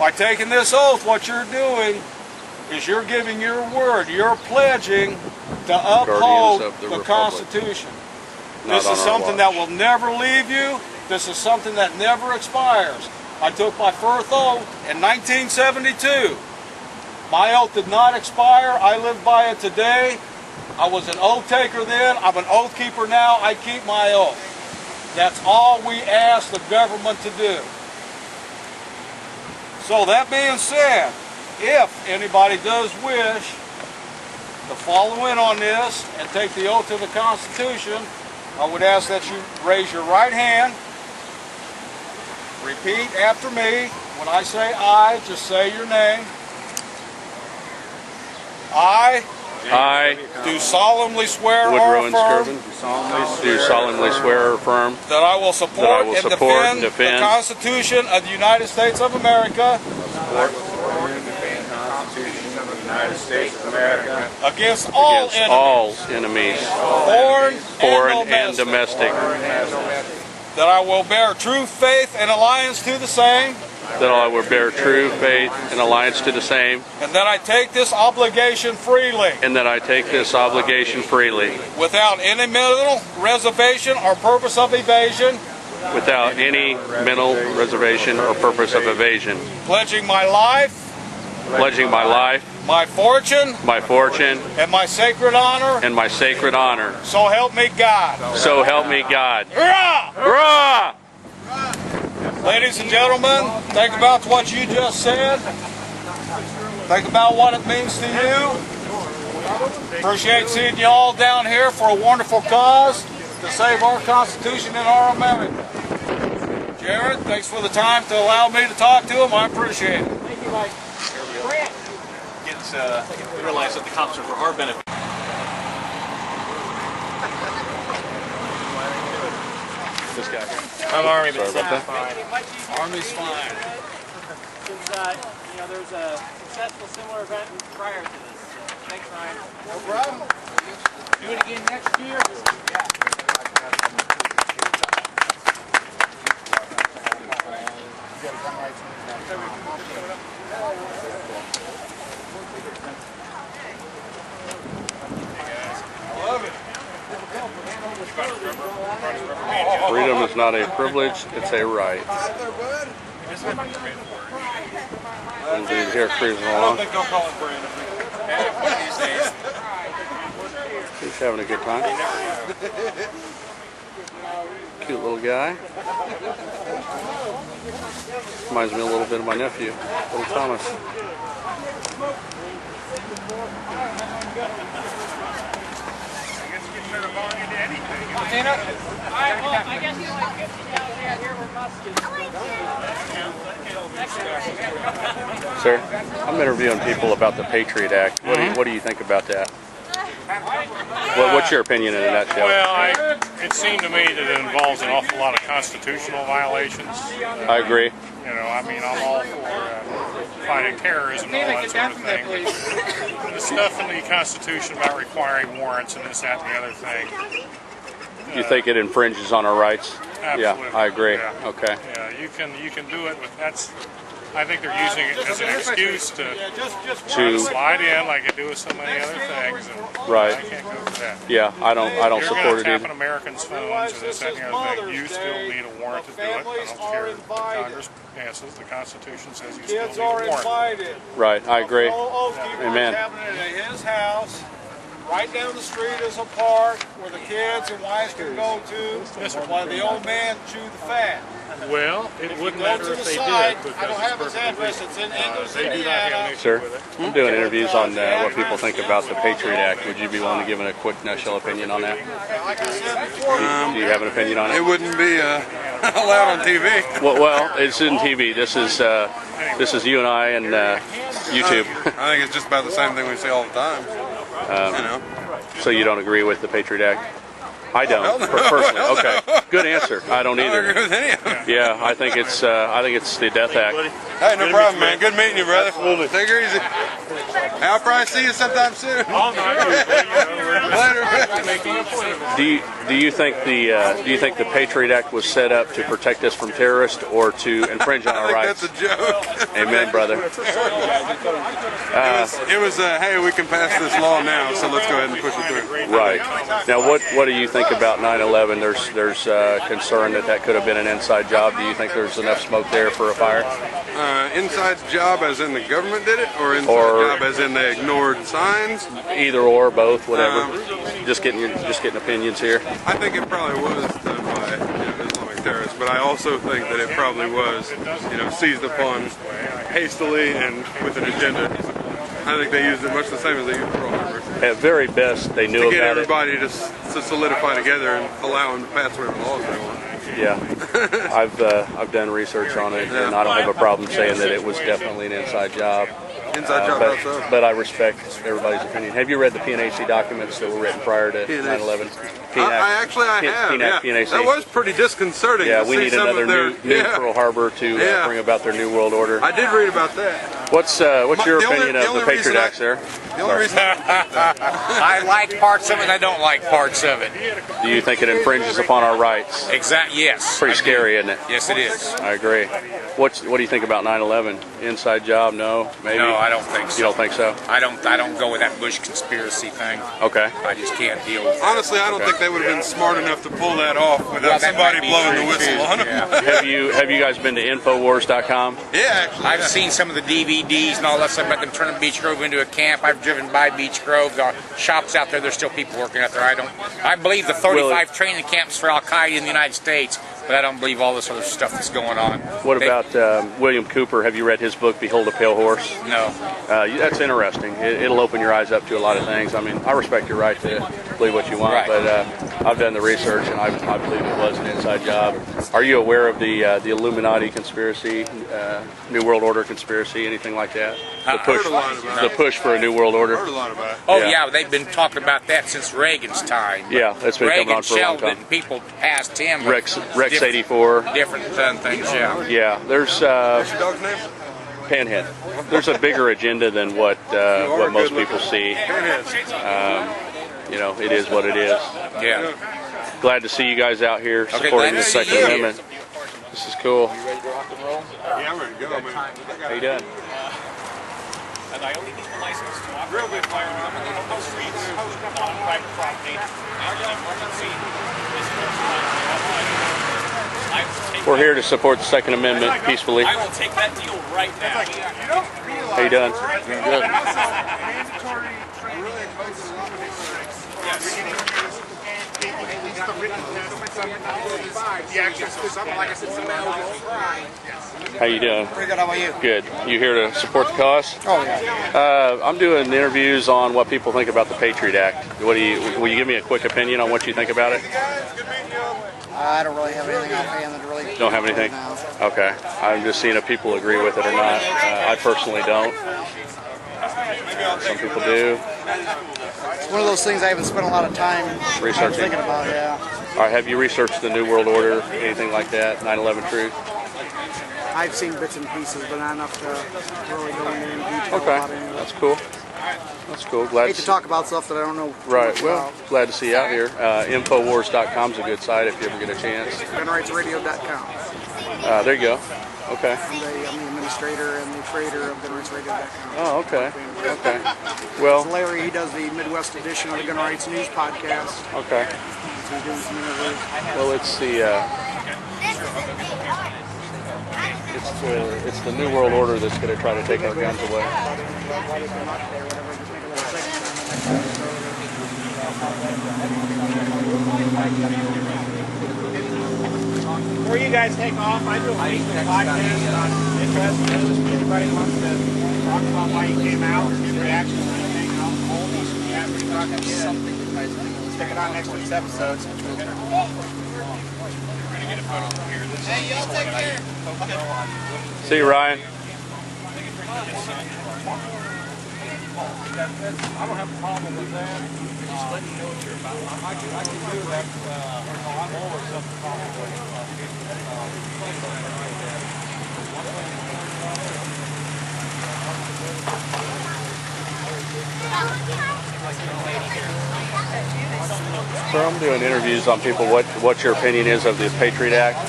By taking this oath, what you're doing is you're giving your word. You're pledging to uphold the Constitution. This is something that will never leave you. This is something that never expires. I took my first oath in 1972. My oath did not expire. I live by it today. I was an oath taker then. I'm an oath keeper now. I keep my oath. That's all we ask the government to do. So that being said, if anybody does wish to follow in on this and take the oath to the Constitution, I would ask that you raise your right hand. Repeat after me. When I say I, just say your name. I do solemnly swear or affirm that I will support and defend the Constitution of the United States of America against all enemies, foreign and domestic. That I will bear true faith and allegiance to the same. That I will bear true faith and allegiance to the same. And that I take this obligation freely. And that I take this obligation freely. Without any mental reservation or purpose of evasion. Without any mental reservation or purpose of evasion. Pledging my life. Pledging my life. My fortune. My fortune. And my sacred honor. And my sacred honor. So help me God. So help me God. Hurrah! Hurrah! Ladies and gentlemen, think about what you just said. Think about what it means to you. Appreciate seeing you all down here for a wonderful cause to save our Constitution and our America. Jared, thanks for the time to allow me to talk to him. I appreciate it. Thank you, Mike. Grant. We realize that the cops are for our benefit. This guy. I'm Army, but sorry about that. Army's fine. Since, there's a successful similar event prior to this. Thanks, Ryan. No problem. Do it again next year. Freedom is not a privilege, it's a right. Little dude here cruising along. He's having a good time. Cute little guy. Reminds me a little bit of my nephew, little Thomas. I guess you like 50 down here where muskets. Sir, I'm interviewing people about the Patriot Act. What do you think about that? What's your opinion in a nutshell? Well, it seemed to me that it involves an awful lot of constitutional violations. I agree. You know, I mean, I'm all for fighting terrorism and all that sort of thing. The stuff in the Constitution about requiring warrants and this, that, and the other thing. You think it infringes on our rights? Absolutely. Yeah, I agree. Yeah. Okay. Yeah, you can do it, but I think they're using it as an excuse to slide in like they do with so many other things. And right. I can't go for that. Yeah, I don't support it You're either. tapping Americans' phones and this, that, and the other thing. You still need a warrant to do it. I don't care if Congress passes. The Constitution says you still need a warrant. Right, I agree. Amen. Happening at his house. Right down the street is a park where the kids and wives can go to, while the old man chew the fat. Well, it wouldn't matter if they did. I don't have his address. It's in Ingalls, Indiana. Sir, I'm doing interviews on what people think about the Patriot Act. Would you be willing to give a quick nutshell opinion on that? Like I said before, Do you have an opinion on it? It wouldn't be allowed on TV. Well, it's in TV. This is you and I and YouTube. I think it's just about the same thing we see all the time. So you don't agree with the Patriot Act? I don't personally. Okay, good answer. I don't I don't agree either. with any of them. Yeah, I think it's the Death Act. Hey, no problem, man. Good meeting you, brother. Take her easy. I'll probably see you sometime soon. Later. Do you think the Patriot Act was set up to protect us from terrorists or to infringe on I our think rights? that's a joke. Amen, brother. It was hey, we can pass this law now, so let's go ahead and push it through. Right. Now, what do you think about 9/11? There's concern that could have been an inside job. Do you think there's enough smoke there for a fire? Inside job as in the government did it, or inside job as in they ignored signs? Either or, both, whatever. Just getting opinions here. I think it probably was done by Islamic terrorists, but I also think that it probably was, seized upon hastily and with an agenda. I think they used it much the same as they used Pearl Harbor. At very best, they knew To get about it. everybody to solidify together and allow them to pass whatever laws they want. Yeah, I've done research on it, and I don't have a problem saying that it was definitely an inside job. Inside job also. But I respect everybody's opinion. Have you read the PNAC documents that were written prior to 9/11? I have. Yeah. PNAC. That was pretty disconcerting. Yeah, to we see need some another of their, new Pearl Harbor to bring about their new world order. I did read about that. What's your the opinion only of the Patriot Act, sir? The only reason I like parts of it. I don't like parts of it. Do you think it infringes upon our rights? Yes. Pretty scary, isn't it? Yes, it is. I agree. What do you think about 9/11? Inside job? No, maybe. No, I don't think so. You don't think so? I don't go with that Bush conspiracy thing. Okay. I just can't deal with it. honestly, I don't think they would have been smart enough to pull that off without that somebody might be blowing the true, whistle too. on them. Yeah. Have you guys been to Infowars.com? Yeah, actually. I've seen some of the DVDs and all that stuff about them turning Beach Grove into a camp. I've driven by Beach Grove. The shops out there, there's still people working out there. I believe the 35 training camps for Al Qaeda in the United States, but I don't believe all this other stuff that's going on. What about William Cooper? Have you read his book, Behold a Pale Horse? No. That's interesting. It'll open your eyes up to a lot of things. I mean, I respect your right to believe what you want, but I've done the research, and I believe it was an inside job. Are you aware of the Illuminati conspiracy, New World Order conspiracy, anything like that? The push for a New World Order. Heard a lot about it. Oh yeah, they've been talking about that since Reagan's time. Yeah, that's been coming Reagan on for a long shelved it, time. and people past him. Rex 84. Different things. Yeah. Yeah, there's What's your dog's name? Panhead. There's a bigger agenda than what most people see. It is what it is. Yeah. Glad to see you guys out here glad supporting to the see Second you. Amendment. This is cool. Yeah, I'm ready to go, man. How you doing? And I only need the license to operate with firearms on the streets, not on private property, and an emergency is We're here to support the Second Amendment peacefully. I will take that deal right now. How you doing? Good. How you doing? Pretty good. How about you? Good. You here to support the cause? Oh yeah. I'm doing interviews on what people think about the Patriot Act. Will you give me a quick opinion on what you think about it? I don't really have anything offhand that really. Don't have anything? No. Okay. I'm just seeing if people agree with it or not. I personally don't. Some people do. It's one of those things I haven't spent a lot of time Researching. thinking about. Yeah. All right. Have you researched the New World Order? Anything like that? 9/11 truth? I've seen bits and pieces, but not enough to really go into any detail Okay. about any of it. That's cool. That's cool. I Glad hate to talk about stuff that I don't know too Right. much Well, about. glad to see you out here. Infowars.com is a good site if you ever get a chance. GunRightsRadio.com. There you go. Okay. I'm the administrator and the creator of GunRightsRadio.com. Oh, okay. Okay. Well, Larry, he does the Midwest edition of the Gun Rights News podcast. okay. So he's doing some interviews. Well, it's the New World Order that's going to try to take our guns away. Before you guys take off, I do a Facebook podcast on interest news. If anybody wants to talk about why you came out, give reactions to anything, stick it on next week's episode. Hey, y'all take care. See you, Ryan. I don't have a problem with that. Just let me know what you're about. I can do that. I'm always up to talk So I'm doing interviews on people. What your opinion is of the Patriot Act?